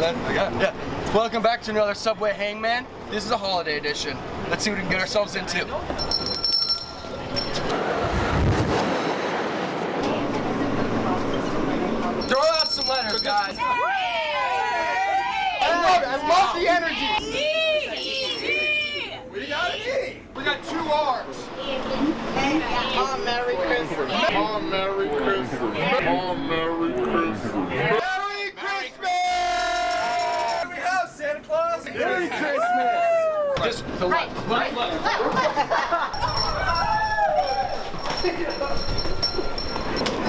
Yeah. Welcome back to another Subway Hangman. This is a holiday edition. Let's see what we can get ourselves into. Throw out some letters, guys. I love the energy. We got an E. We got 2 R's. Oh, Merry Christmas. Oh, Merry Christmas. Oh, Merry Christmas. Merry Christmas! We have Santa Claus. Merry Christmas. Just the left.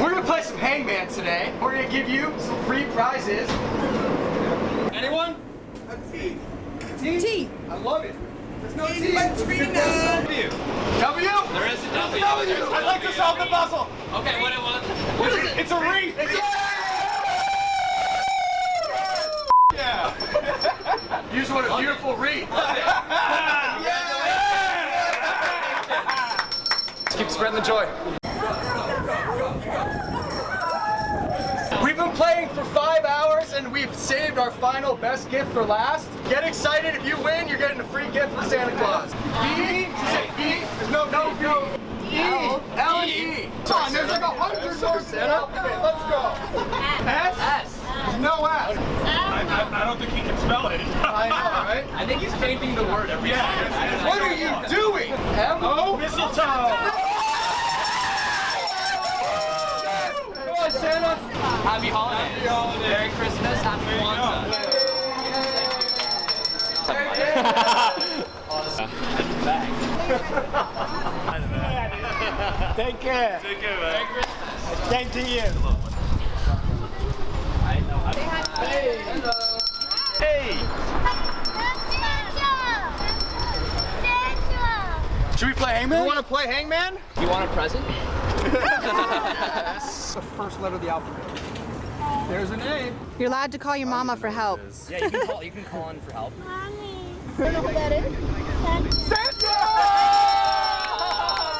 We're gonna play some Hangman today. We're gonna give you some free prizes. Anyone? A T. T. I love it. There's no T. W. W. There is a W. I'd like to solve the puzzle. Okay, what it was? What is it? It's a wreath. Yeah. You just want a beautiful wreath. Keep spreading the joy. We've been playing for 5 hours and we've saved our final best gift for last. Get excited, if you win, you're getting a free gift from Santa Claus. B? Is it B? There's no B. E. L and E. Come on, there's like 100 words in the alphabet. Let's go. S? S. No S. I don't think he can spell it. I know, right? I think he's changing the word every time. What are you doing? M-O? Mistletoe. Come on, Santa. Happy holidays. Happy holidays. Merry Christmas. Happy Kwanzaa. Take care. Take care, man. Merry Christmas. Same to you. Hey. Hello. Hey. Should we play Hangman? You want to play Hangman? You want a present? Yes. The first letter of the alphabet. There's a name. You're allowed to call your mama for help. Yeah, you can call in for help. Mommy. I don't know who that is. Santa!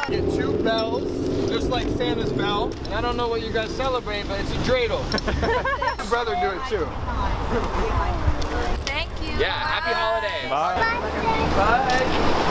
Get 2 bells, just like Santa's bell. And I don't know what you guys celebrate, but it's a dreidel. My brother do it too. Thank you. Yeah, happy holidays. Bye. Bye.